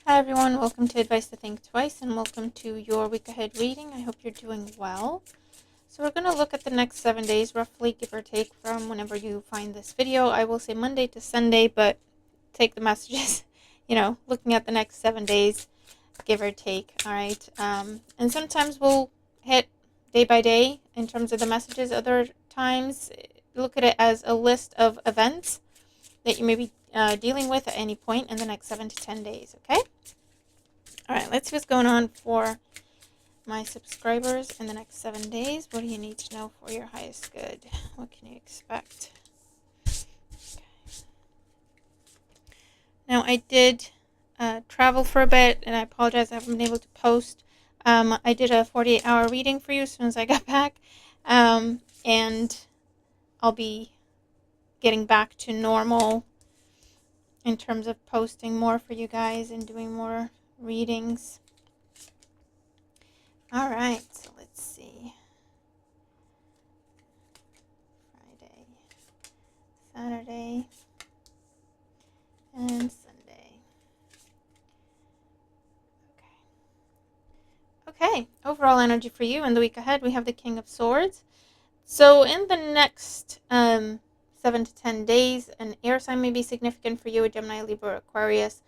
Hi everyone, welcome to Advice to Think Twice and welcome to your week ahead reading. I hope you're doing well. So we're going to look at the next 7 days, roughly give or take from whenever you find this video. I will say Monday to Sunday, but take the messages, looking at the next 7 days, give or take, all right? And sometimes we'll hit day by day in terms of the messages. Other times, look at it as a list of events that you may be dealing with at any point in the next 7 to 10 days, okay? All right, let's see what's going on for my subscribers in the next 7 days. What do you need to know for your highest good? What can you expect? Okay. Now, I did travel for a bit, and I apologize I haven't been able to post. I did a 48-hour reading for you as soon as I got back, and I'll be getting back to normal in terms of posting more for you guys and doing more readings. All right, so let's see. Friday, Saturday, and Sunday. Okay, overall energy for you in the week ahead, we have the King of Swords. So in the next 7 to 10 days, an air sign may be significant for you, a Gemini, Libra, Aquarius.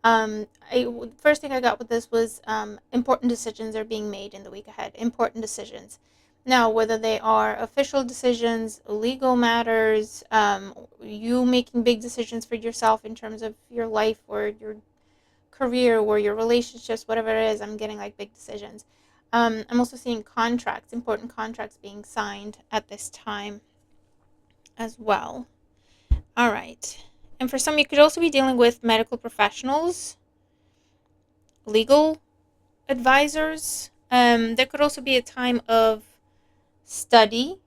First thing I got with this was important decisions are being made in the week ahead. Important decisions. Now, whether they are official decisions, legal matters, you making big decisions for yourself in terms of your life or your career or your relationships, whatever it is, I'm getting like big decisions. I'm also seeing contracts, important contracts being signed at this time as well. All right. And for some, you could also be dealing with medical professionals, legal advisors. There could also be a time of study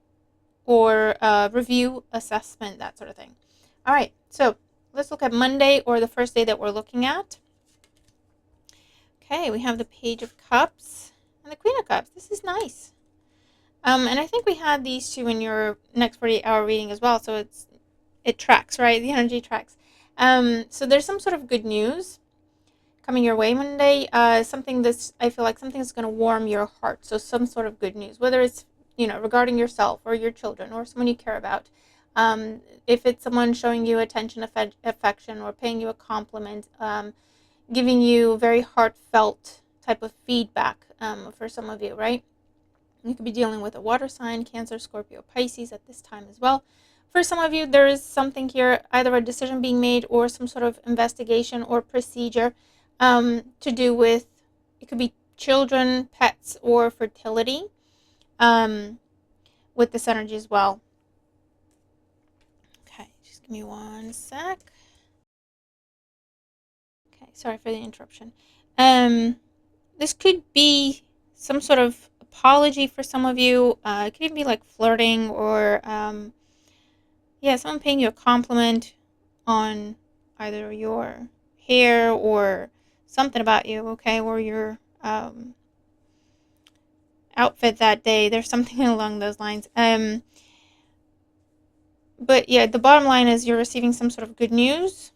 or review, assessment, that sort of thing. All right, so let's look at Monday, or the first day that we're looking at. Okay, we have the Page of Cups and the Queen of Cups. This is nice. And I think we had these two in your next 48-hour reading as well, so it tracks, right? The energy tracks. So there's some sort of good news coming your way Monday. Something that's, I feel like something that's going to warm your heart. So some sort of good news, whether it's, regarding yourself or your children or someone you care about. If it's someone showing you attention, affection, or paying you a compliment, giving you very heartfelt type of feedback for some of you, right? You could be dealing with a water sign, Cancer, Scorpio, Pisces at this time as well. For some of you, there is something here, either a decision being made or some sort of investigation or procedure to do with, it could be children, pets, or fertility with this energy as well. Okay, just give me one sec. Okay, sorry for the interruption. This could be some sort of apology for some of you. It could even be like flirting or, someone paying you a compliment on either your hair or something about you, okay, or your outfit that day. There's something along those lines. But yeah, the bottom line is you're receiving some sort of good news,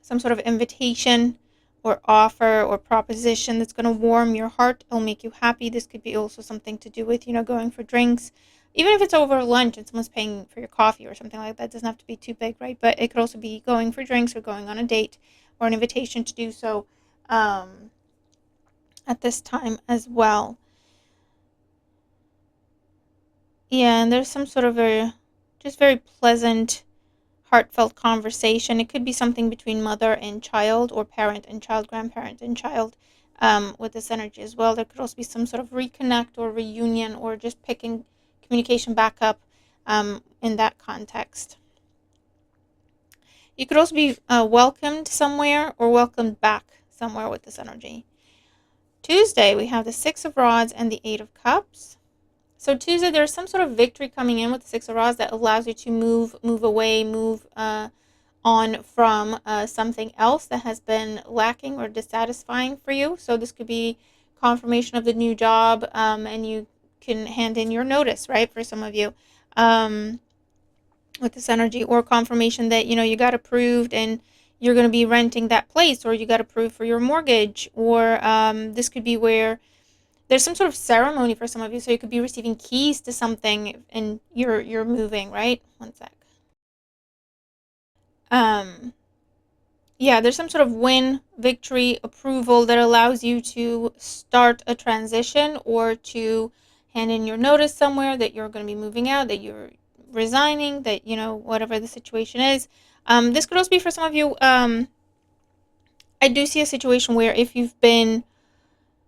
some sort of invitation or offer or proposition that's going to warm your heart. It'll make you happy. This could be also something to do with, going for drinks. Even if it's over lunch and someone's paying for your coffee or something like that, it doesn't have to be too big, right? But it could also be going for drinks or going on a date or an invitation to do so at this time as well. Yeah, and there's some sort of a just very pleasant, heartfelt conversation. It could be something between mother and child or parent and child, grandparent and child with this energy as well. There could also be some sort of reconnect or reunion or just picking communication back up in that context. You could also be welcomed somewhere or welcomed back somewhere with this energy. Tuesday, we have the Six of Rods and the Eight of Cups. So Tuesday, there's some sort of victory coming in with the Six of Rods that allows you to move away, move on from something else that has been lacking or dissatisfying for you. So this could be confirmation of the new job, and you can hand in your notice, right, for some of you with this energy, or confirmation that, you got approved and, you're going to be renting that place, or you got approved for your mortgage, or this could be where there's some sort of ceremony for some of you. So you could be receiving keys to something, and you're moving, right? One sec. Um, yeah, there's some sort of win, victory, approval that allows you to start a transition or to hand in your notice somewhere that you're going to be moving out, that you're resigning, that, whatever the situation is. This could also be for some of you. I do see a situation where if you've been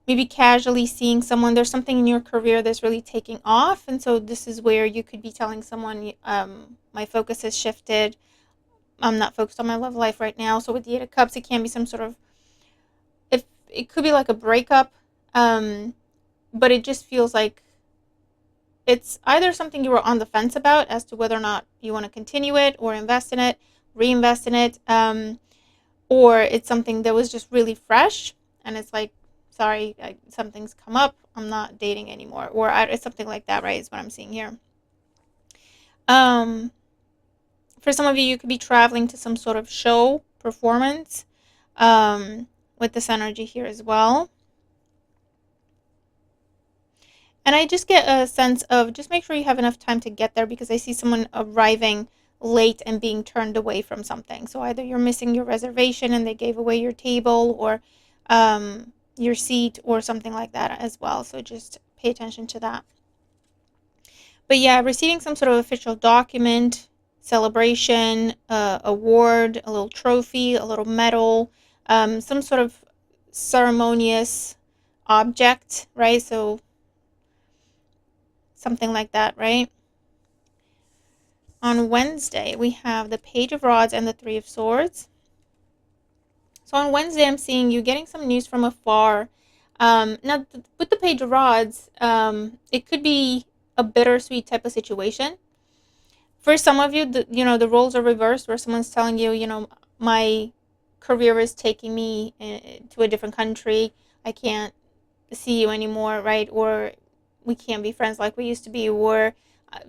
maybe casually seeing someone, there's something in your career that's really taking off. And so this is where you could be telling someone, my focus has shifted. I'm not focused on my love life right now. So with the Eight of Cups, it can be some sort of, if it could be like a breakup, but it just feels like it's either something you were on the fence about as to whether or not you want to continue it or invest in it, reinvest in it, or it's something that was just really fresh, and it's like, sorry, something's come up, I'm not dating anymore, or it's something like that, right? Is what I'm seeing here. Um, for some of you, you could be traveling to some sort of show, performance, with this energy here as well. And I just get a sense of just make sure you have enough time to get there, because I see someone arriving late and being turned away from something. So either you're missing your reservation and they gave away your table, or your seat, or something like that as well. So just pay attention to that. But yeah, receiving some sort of official document, celebration, award, a little trophy, a little medal, some sort of ceremonious object, right? So something like that, right? On Wednesday, we have the Page of Rods and the Three of Swords. So on Wednesday, I'm seeing you getting some news from afar. Now, with the Page of Rods, it could be a bittersweet type of situation. For some of you, the roles are reversed, where someone's telling you, my career is taking me to a different country. I can't see you anymore, right? Or we can't be friends like we used to be. Or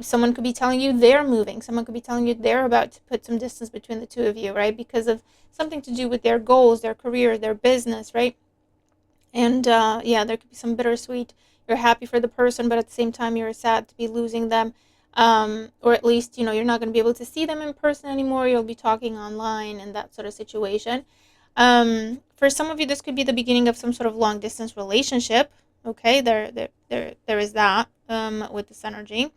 someone could be telling you they're moving. Someone could be telling you they're about to put some distance between the two of you, right? Because of something to do with their goals, their career, their business, right? And yeah, there could be some bittersweet. You're happy for the person, but at the same time, you're sad to be losing them. Or at least, you're not going to be able to see them in person anymore. You'll be talking online and that sort of situation. For some of you, this could be the beginning of some sort of long distance relationship. Okay, there is that with this energy.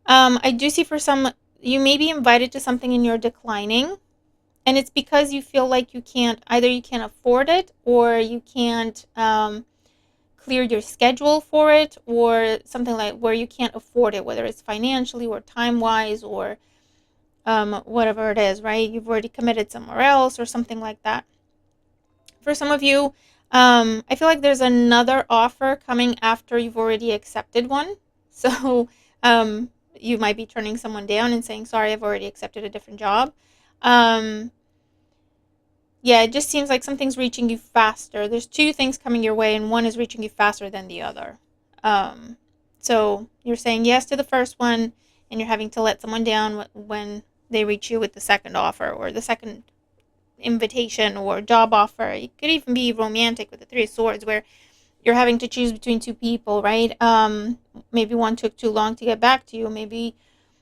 I do see for some, you may be invited to something and you're declining. And it's because you feel like either you can't afford it, or you can't clear your schedule for it, or something like where you can't afford it, whether it's financially or time-wise, or whatever it is, right? You've already committed somewhere else or something like that. For some of you, I feel like there's another offer coming after you've already accepted one. So you might be turning someone down and saying, sorry, I've already accepted a different job. Yeah, it just seems like something's reaching you faster. There's two things coming your way, and one is reaching you faster than the other. Um, so you're saying yes to the first one, and you're having to let someone down when they reach you with the second offer, or the second invitation, or job offer. It could even be romantic with the Three of Swords, where you're having to choose between two people, right? Maybe one took too long to get back to you. Maybe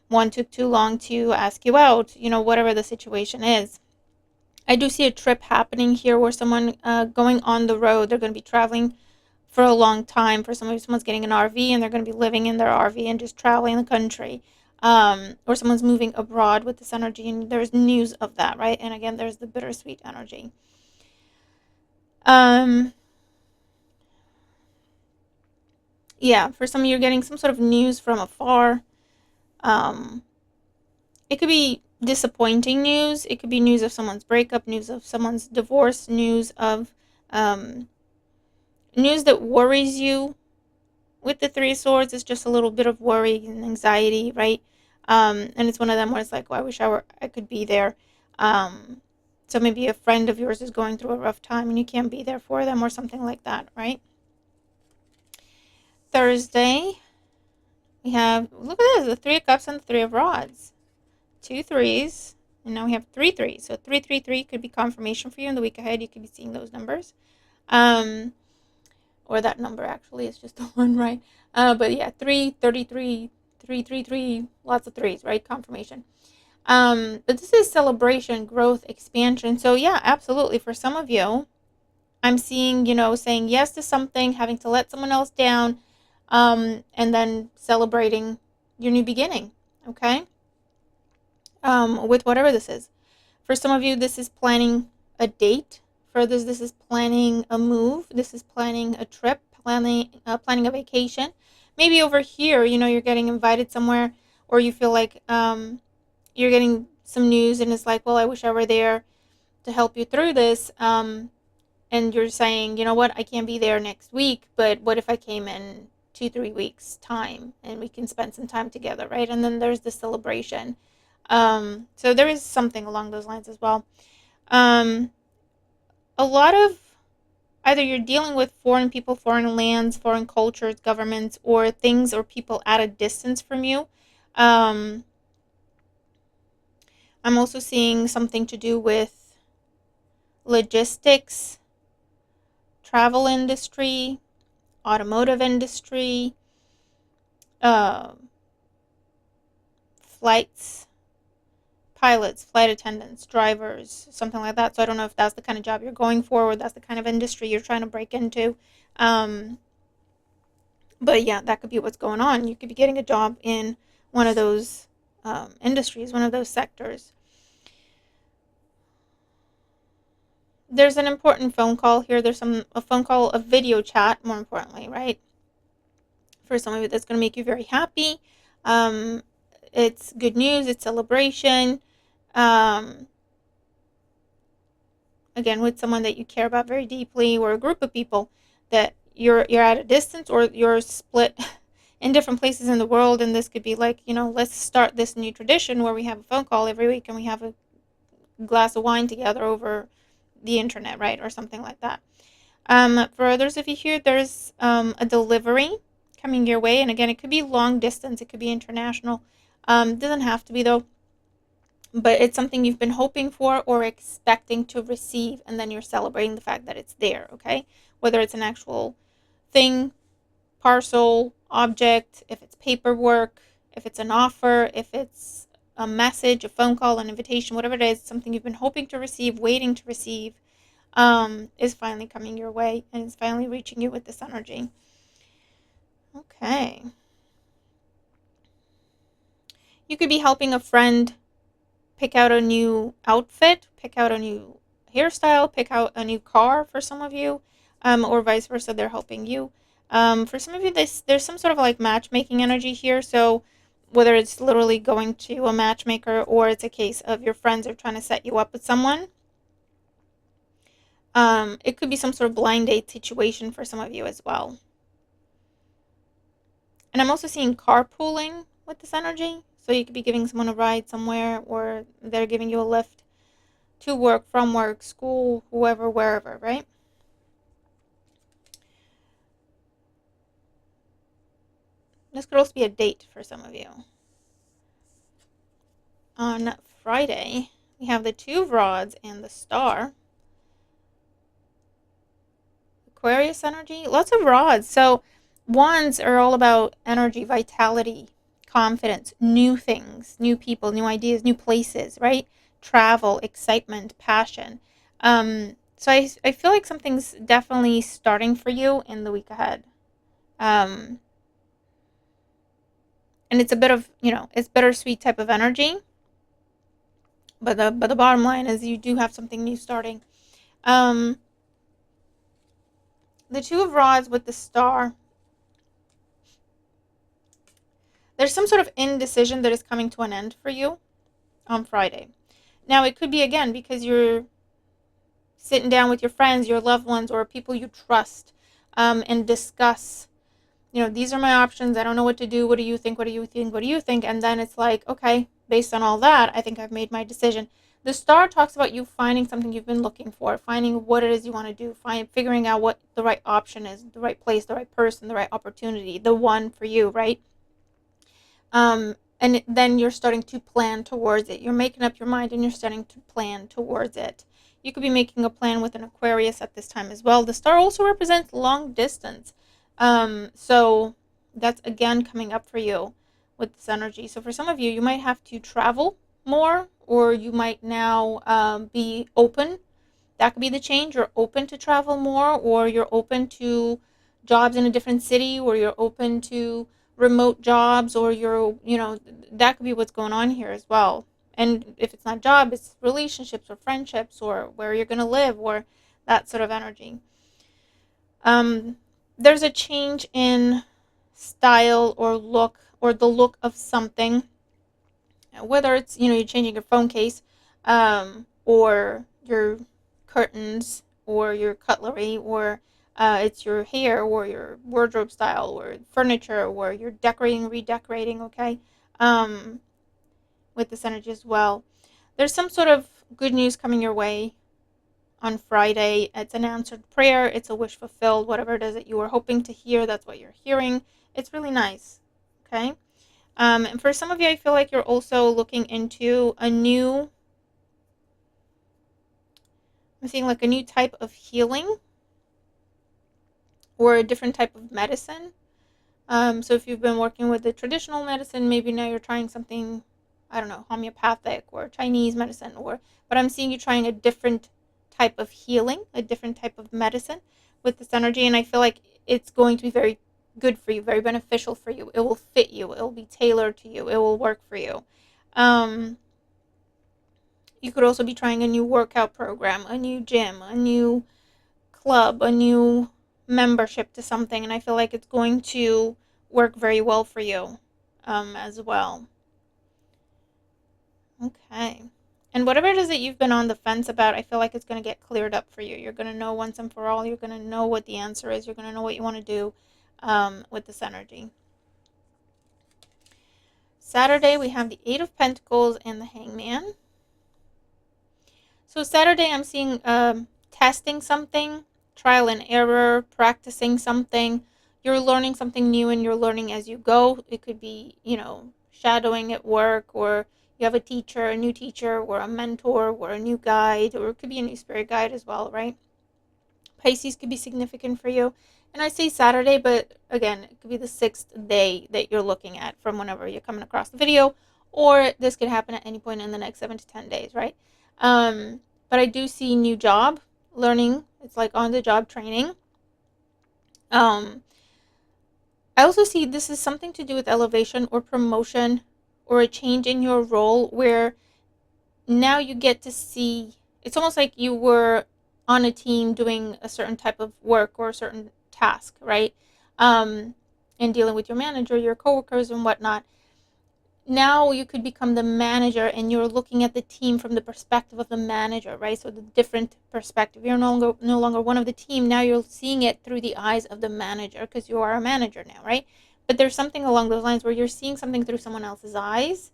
one took too long to ask you out. Whatever the situation is. I do see a trip happening here, where someone going on the road. They're going to be traveling for a long time. For someone's getting an RV and they're going to be living in their RV and just traveling the country. Or someone's moving abroad with this energy, and there's news of that, right? And again, there's the bittersweet energy. Yeah, for some of you, you're getting some sort of news from afar. It could be disappointing news. It could be news of someone's breakup, news of someone's divorce, news of news that worries you. With the Three of Swords, it's just a little bit of worry and anxiety, right? And it's one of them where it's like, oh, I wish I could be there. So maybe a friend of yours is going through a rough time and you can't be there for them, or something like that, right? Thursday, we have, look at this, the Three of Cups and the Three of Rods. Two threes, And now we have 3-3. So 3-3-3 could be confirmation for you in the week ahead. You could be seeing those numbers. Or that number actually is just a one, right? But yeah, 3-33, 3-3-3, lots of threes, right? Confirmation. But this is celebration, growth, expansion. So yeah, absolutely. For some of you, I'm seeing, saying yes to something, having to let someone else down, and then celebrating your new beginning. Okay. With whatever this is. For some of you, this is planning a date. For others, this is planning a move. This is planning a trip, planning a vacation. Maybe over here, you're getting invited somewhere, or you feel like you're getting some news, and it's like, well, I wish I were there to help you through this. And you're saying, you know what, I can't be there next week, but what if I came in 2-3 weeks time and we can spend some time together, right? And then there's the celebration. So there is something along those lines as well. A lot of either you're dealing with foreign people, foreign lands, foreign cultures, governments, or things or people at a distance from you. Um, I'm also seeing something to do with logistics, travel industry, automotive industry, uh, flights, pilots, flight attendants, drivers, something like that. So I don't know if that's the kind of job you're going for, or that's the kind of industry you're trying to break into. Um, but yeah, that could be what's going on. You could be getting a job in one of those industries, one of those sectors. There's an important phone call here. There's a phone call, a video chat, more importantly, right? For some of you, that's going to make you very happy. Um, it's good news. It's celebration. Um, again, with someone that you care about very deeply, or a group of people that you're at a distance, or you're split in different places in the world. And this could be like, let's start this new tradition where we have a phone call every week and we have a glass of wine together over the internet, right? Or something like that. For others of you here, there's a delivery coming your way. And again, it could be long distance, it could be international. Doesn't have to be, though. But it's something you've been hoping for or expecting to receive, and then you're celebrating the fact that it's there, okay? Whether it's an actual thing, parcel, object, if it's paperwork, if it's an offer, if it's a message, a phone call, an invitation, whatever it is, something you've been hoping to receive, waiting to receive, is finally coming your way, and is finally reaching you with this energy. Okay. You could be helping a friend pick out a new outfit, pick out a new hairstyle, pick out a new car for some of you, or vice versa, they're helping you. For some of you, there's some sort of like matchmaking energy here. So whether it's literally going to a matchmaker, or it's a case of your friends are trying to set you up with someone. It could be some sort of blind date situation for some of you as well. And I'm also seeing carpooling with this energy. So you could be giving someone a ride somewhere, or they're giving you a lift to work, from work, school, whoever, wherever, right? This could also be a date for some of you. On Friday, we have the Two of Rods and the Star. Aquarius energy, lots of rods. So wands are all about energy, vitality, confidence, new things, new people, new ideas, new places, right? Travel, excitement, passion. So I feel like something's definitely starting for you in the week ahead. And it's a bit of, it's bittersweet type of energy. But the bottom line is you do have something new starting. The Two of Rods with the Star. There's some sort of indecision that is coming to an end for you on Friday. Now, it could be, again, because you're sitting down with your friends, your loved ones, or people you trust, and discuss, these are my options. I don't know what to do. What do you think? What do you think? What do you think? And then it's like, okay, based on all that, I think I've made my decision. The Star talks about you finding something you've been looking for, finding what it is you want to do, figuring out what the right option is, the right place, the right person, the right opportunity, the one for you, right? and then you're starting to plan towards it. You're making up your mind and you're starting to plan towards it. You could be making a plan with an Aquarius at this time as well. The star also represents long distance. So that's again coming up for you with this energy. So for some of you, you might have to travel more, or you might now be open. That could be the change. You're open to travel more, or you're open to jobs in a different city, or you're open to remote jobs, or that could be what's going on here as well. And if it's not job, it's relationships or friendships or where you're going to live or that sort of energy. There's a change in style or look, or the look of something, whether it's you're changing your phone case, or your curtains or your cutlery, or it's your hair or your wardrobe style or furniture, or you're decorating, redecorating. Okay, with this energy as well. There's some sort of good news coming your way on Friday. It's an answered prayer. It's a wish fulfilled. Whatever it is that you were hoping to hear, that's what you're hearing. It's really nice. Okay. And for some of you, I feel like you're also looking into I'm seeing like a new type of healing or a different type of medicine. So if you've been working with the traditional medicine, maybe now you're trying something, I don't know, homeopathic or Chinese medicine, but I'm seeing you trying a different type of healing, a different type of medicine with this energy, and I feel like it's going to be very good for you, very beneficial for you. It will fit you. It will be tailored to you. It will work for you. You could also be trying a new workout program, a new gym, a new club, a new membership to something, and I feel like it's going to work very well for you as well. Okay. And whatever it is that you've been on the fence about, I feel like it's going to get cleared up for you. You're going to know once and for all. You're going to know what the answer is. You're going to know what you want to do with this energy. Saturday, we have the Eight of Pentacles and the Hangman. So Saturday, I'm seeing testing something, trial and error, practicing something. You're learning something new and you're learning as you go. It could be, shadowing at work, or you have a new teacher, or a mentor, or a new guide, or it could be a new spirit guide as well, right? Pisces could be significant for you. And I say Saturday, but again, it could be the 6th day that you're looking at from whenever you're coming across the video, or this could happen at any point in the next 7 to 10 days, right? But I do see new job, learning. It's like on the job training. I also see this is something to do with elevation or promotion or a change in your role, where now you get to see, it's almost like you were on a team doing a certain type of work or a certain task, right? And dealing with your manager, your coworkers, and whatnot. Now you could become the manager and you're looking at the team from the perspective of the manager, right? So the different perspective. You're no longer one of the team. Now you're seeing it through the eyes of the manager, because you are a manager now, right? But there's something along those lines where you're seeing something through someone else's eyes.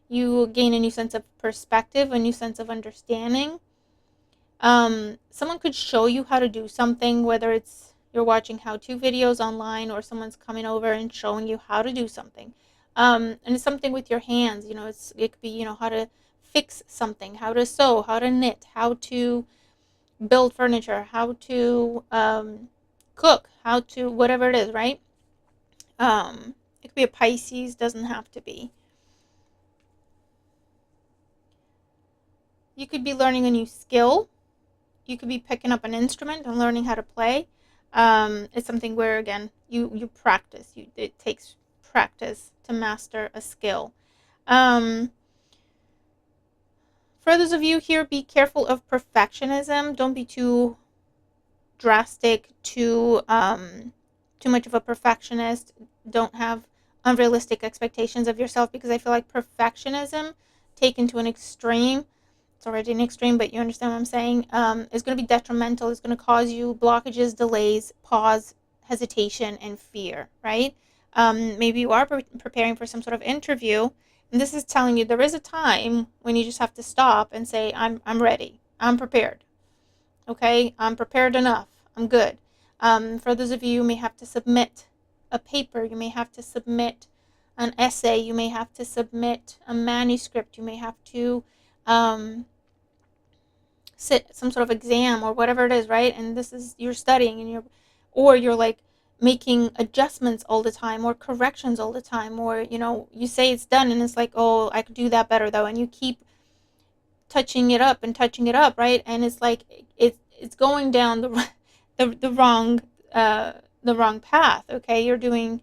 You gain a new sense of perspective, a new sense of understanding. Someone could show you how to do something, whether it's you're watching how-to videos online, or someone's coming over and showing you how to do something. And it's something with your hands. It could be how to fix something, how to sew, how to knit, how to build furniture, how to cook, how to whatever it is, right? It could be a Pisces, doesn't have to be. You could be learning a new skill. You could be picking up an instrument and learning how to play. It's something where, again, you practice. It takes practice to master a skill. For those of you here, be careful of perfectionism. Don't be too drastic, too much of a perfectionist. Don't have unrealistic expectations of yourself, because I feel like perfectionism taken to an extreme, it's already an extreme, but you understand what I'm saying, is going to be detrimental. It's going to cause you blockages, delays, pause, hesitation, and fear, right? Maybe you are preparing for some sort of interview, and this is telling you there is a time when you just have to stop and say, I'm ready. I'm prepared. Okay? I'm prepared enough. I'm good. For those of you who may have to submit a paper, you may have to submit an essay, you may have to submit a manuscript, you may have to um, sit some sort of exam or whatever it is, right? And this is, you're studying, and you're like making adjustments all the time, or corrections all the time, or you say it's done and it's like, oh, I could do that better though, and you keep touching it up and touching it up, right? And it's like it's going down the wrong uh the wrong path. Okay, you're doing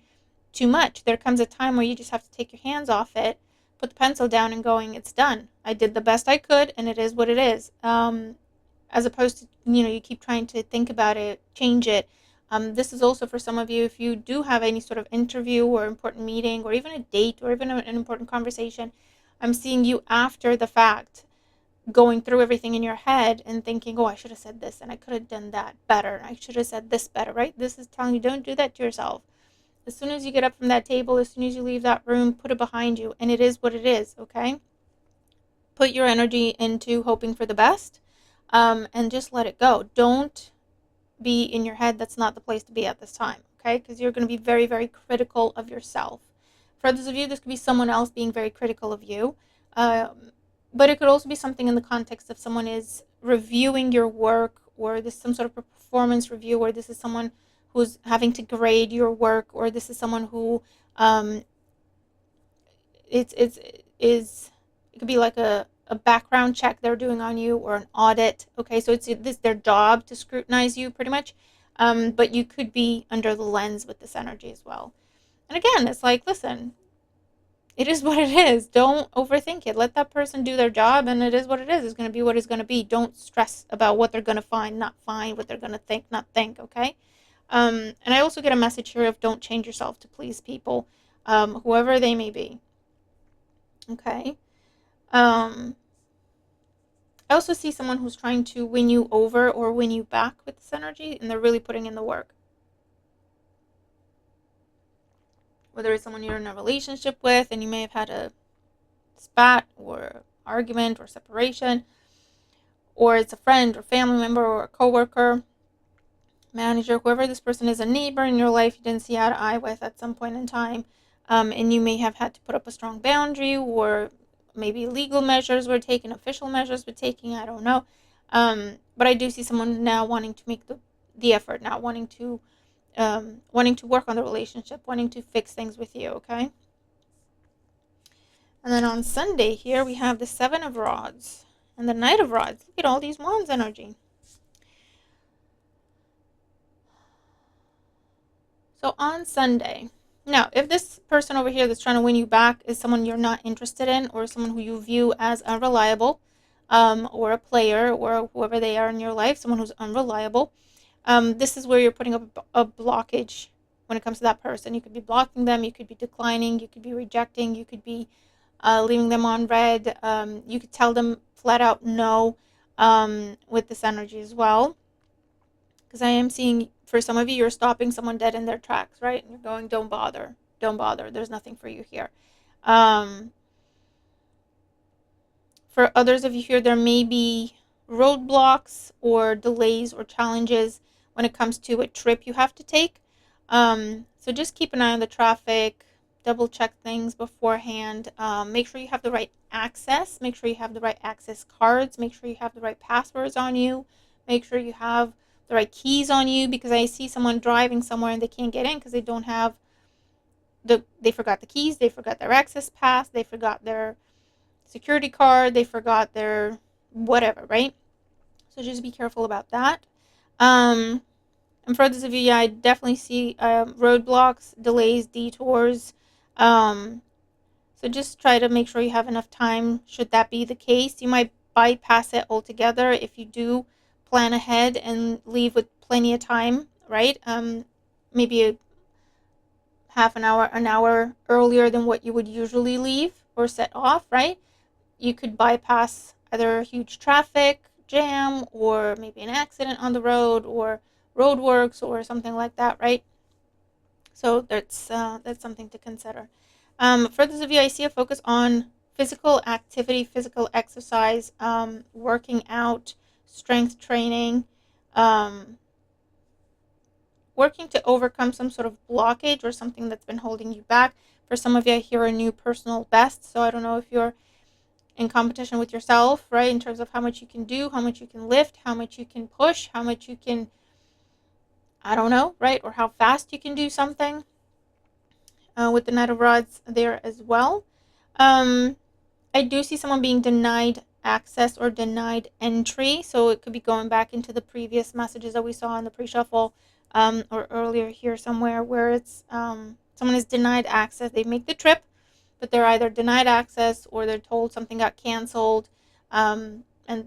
too much. There comes a time where you just have to take your hands off it, put the pencil down, and going, it's done. I did the best I could, and it is what it is. As opposed to, you keep trying to think about it, change it. This is also for some of you, if you do have any sort of interview or important meeting or even a date or even an important conversation. I'm seeing you after the fact, going through everything in your head and thinking, oh, I should have said this and I could have done that better. I should have said this better, right? This is telling you, don't do that to yourself. As soon as you get up from that table, as soon as you leave that room, put it behind you, and it is what it is, okay? Put your energy into hoping for the best, and just let it go. Don't be in your head. That's not the place to be at this time, okay? Because you're going to be very, very critical of yourself. For others of you, this could be someone else being very critical of you. But it could also be something in the context of someone is reviewing your work, or this is some sort of a performance review, or this is someone who's having to grade your work, or this is someone who it's is it could be like a background check they're doing on you, or an audit. Okay, so it's this their job to scrutinize you pretty much. But you could be under the lens with this energy as well. And again, it's like, listen, it is what it is. Don't overthink it. Let that person do their job, and it is what it is. It's going to be what it's going to be. Don't stress about what they're going to find, not find, what they're going to think, not think, okay? And I also get a message here of don't change yourself to please people, whoever they may be, okay? I also see someone who's trying to win you over or win you back with this energy, and they're really putting in the work. Whether it's someone you're in a relationship with and you may have had a spat or argument or separation, or it's a friend or family member or a coworker, manager, whoever this person is, a neighbor in your life you didn't see eye to eye with at some point in time, and you may have had to put up a strong boundary, or maybe legal measures were taken, official measures were taken, I don't know. But I do see someone now wanting to make the effort, now wanting to work on the relationship, wanting to fix things with you, okay? And then on Sunday here, we have the Seven of Rods and the Knight of Rods. Look at all these wands energy. So on Sunday, now, if this person over here that's trying to win you back is someone you're not interested in, or someone who you view as unreliable, or a player, or whoever they are in your life, someone who's unreliable, this is where you're putting up a blockage when it comes to that person. You could be blocking them, you could be declining, you could be rejecting, you could be leaving them on red. You could tell them flat out no, with this energy as well. Because I am seeing, for some of you, you're stopping someone dead in their tracks, right? And you're going, don't bother. Don't bother. There's nothing for you here. For others of you here, there may be roadblocks or delays or challenges when it comes to a trip you have to take. So just keep an eye on the traffic, double check things beforehand. Make sure you have the right access. Make sure you have the right access cards. Make sure you have the right passwords on you. Make sure you have the right keys on you, because I see someone driving somewhere and they can't get in because they don't have they forgot the keys, they forgot their access pass, they forgot their security card, they forgot their whatever, right? So just be careful about that. And for others of you, yeah, I definitely see roadblocks, delays, detours. So just try to make sure you have enough time should that be the case. You might bypass it altogether if you do plan ahead and leave with plenty of time, right? Maybe a half an hour earlier than what you would usually leave or set off, right? You could bypass either a huge traffic jam, or maybe an accident on the road, or roadworks or something like that, right? So that's something to consider. For those of you, I see a focus on physical activity, physical exercise, working out, strength training, working to overcome some sort of blockage or something that's been holding you back. For some of you, I hear a new personal best. So I don't know if you're in competition with yourself, right? In terms of how much you can do, how much you can lift, how much you can push, how much you can, I don't know, right? Or how fast you can do something, with the Knight of Rods there as well. Um, I do see someone being denied access or denied entry. So it could be going back into the previous messages that we saw in the pre-shuffle, or earlier here somewhere, where it's someone is denied access. They make the trip, but they're either denied access or they're told something got canceled, and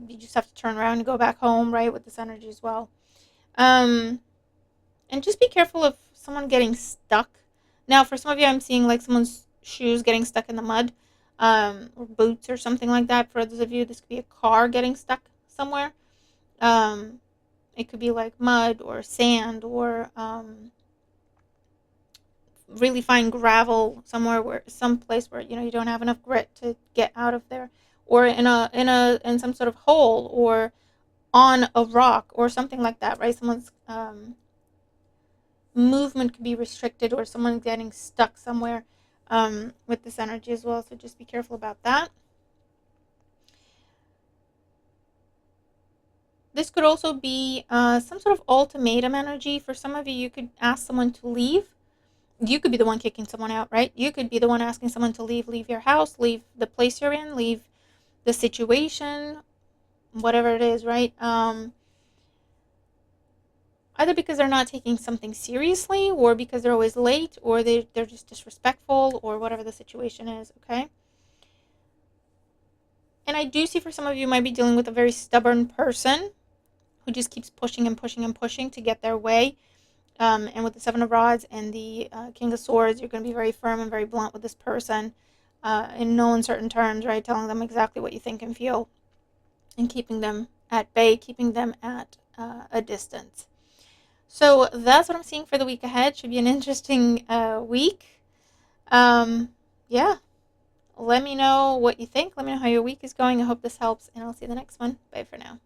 you just have to turn around and go back home, right, with this energy as well. Um, and just be careful of someone getting stuck. Now, for some of you, I'm seeing like someone's shoes getting stuck in the mud, or boots or something like that. For others of you, this could be a car getting stuck somewhere. Um, it could be like mud or sand, or really fine gravel somewhere, where some place where you don't have enough grit to get out of there, or in some sort of hole, or on a rock or something like that, right? Someone's movement could be restricted, or someone getting stuck somewhere, with this energy as well. So just be careful about that. This could also be some sort of ultimatum energy. For some of you, you could ask someone to leave. You could be the one kicking someone out, right? You could be the one asking someone to leave your house, leave the place you're in, leave the situation, whatever it is, right? Either because they're not taking something seriously, or because they're always late, or they're just disrespectful, or whatever the situation is, okay? And I do see for some of you might be dealing with a very stubborn person who just keeps pushing and pushing and pushing to get their way. And with the Seven of Rods and the King of Swords, you're going to be very firm and very blunt with this person, in no uncertain terms, right? Telling them exactly what you think and feel, and keeping them at bay, keeping them at a distance. So that's what I'm seeing for the week ahead. Should be an interesting week. Yeah. Let me know what you think. Let me know how your week is going. I hope this helps, and I'll see you in the next one. Bye for now.